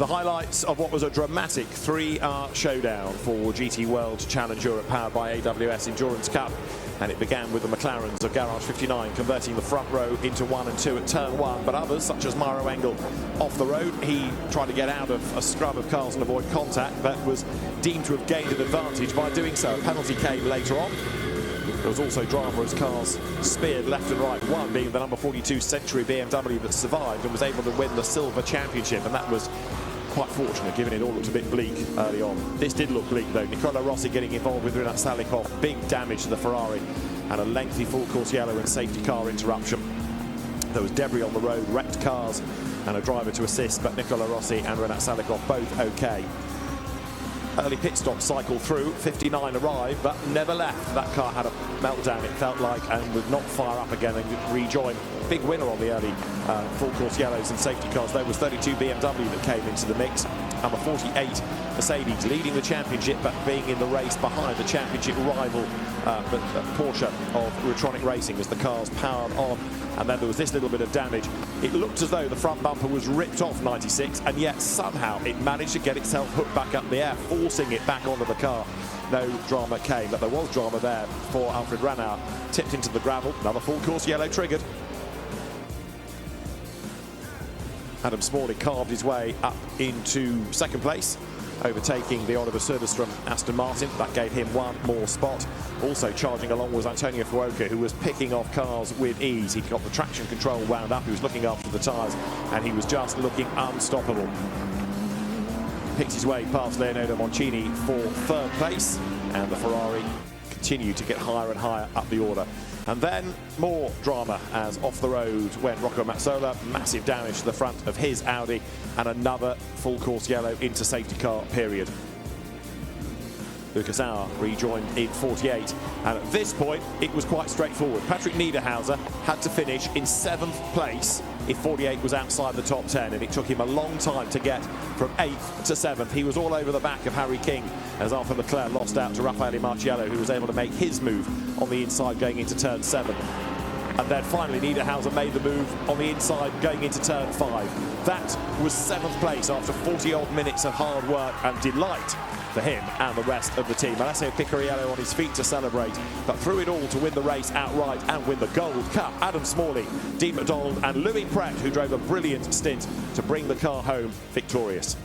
The highlights of what was a dramatic 3-hour showdown for GT World Challenge Europe powered by AWS Endurance Cup. And it began with the McLarens of Garage 59 converting the front row into 1 and 2 at turn 1. But others, such as Myro Engel, off the road. He tried to get out of a scrum of cars and avoid contact, but was deemed to have gained an advantage by doing so. A penalty came later on. There was also drama as cars speared left and right, one being the number 42 Century BMW that survived and was able to win the Silver Championship, and that was quite fortunate given it all looked a bit bleak early on. This did look bleak though. Nicola Rossi getting involved with Renat Salikov, big damage to the Ferrari and a lengthy full course yellow and safety car interruption. There was debris on the road, wrecked cars and a driver to assist, but Nicola Rossi and Renat Salikov both okay. Early pit stop cycle through, 59 arrived, but never left. That car had a meltdown, it felt like, and would not fire up again and rejoin. Big winner on the early full course yellows and safety cars. There was 32 BMW that came into the mix. Number 48 Mercedes leading the championship, but being in the race behind the championship rival Porsche of Retronic Racing as the cars powered on. And then there was this little bit of damage. It looked as though the front bumper was ripped off 96, and yet somehow it managed to get itself hooked back up in the air, forcing it back onto the car. No drama came, but there was drama there for Alfred Ranauer. Tipped into the gravel, another full course yellow triggered. Adam Smalley carved his way up into second place, overtaking the Oliver Söderström Aston Martin. That gave him one more spot. Also charging along was Antonio Fuoka, who was picking off cars with ease. He got the traction control wound up, he was looking after the tyres, and he was just looking unstoppable. Picked his way past Leonardo Moncini for third place, and the Ferrari continued to get higher and higher up the order. And then more drama as off the road went Rocco Mazzola, massive damage to the front of his Audi, and another full course yellow into safety car period. Lucas Auer rejoined in 48, and at this point it was quite straightforward. Patrick Niederhauser had to finish in 7th place if 48 was outside the top 10, and it took him a long time to get from 8th to 7th. He was all over the back of Harry King as Arthur Leclerc lost out to Raffaele Marciello, who was able to make his move on the inside going into turn 7. And then finally Niederhauser made the move on the inside going into turn 5. That was 7th place after 40-odd minutes of hard work and delight for him and the rest of the team. Alessio Picariello on his feet to celebrate, but through it all to win the race outright and win the Gold Cup, Adam Smalley, Dean McDonald and Louis Pret, who drove a brilliant stint to bring the car home victorious.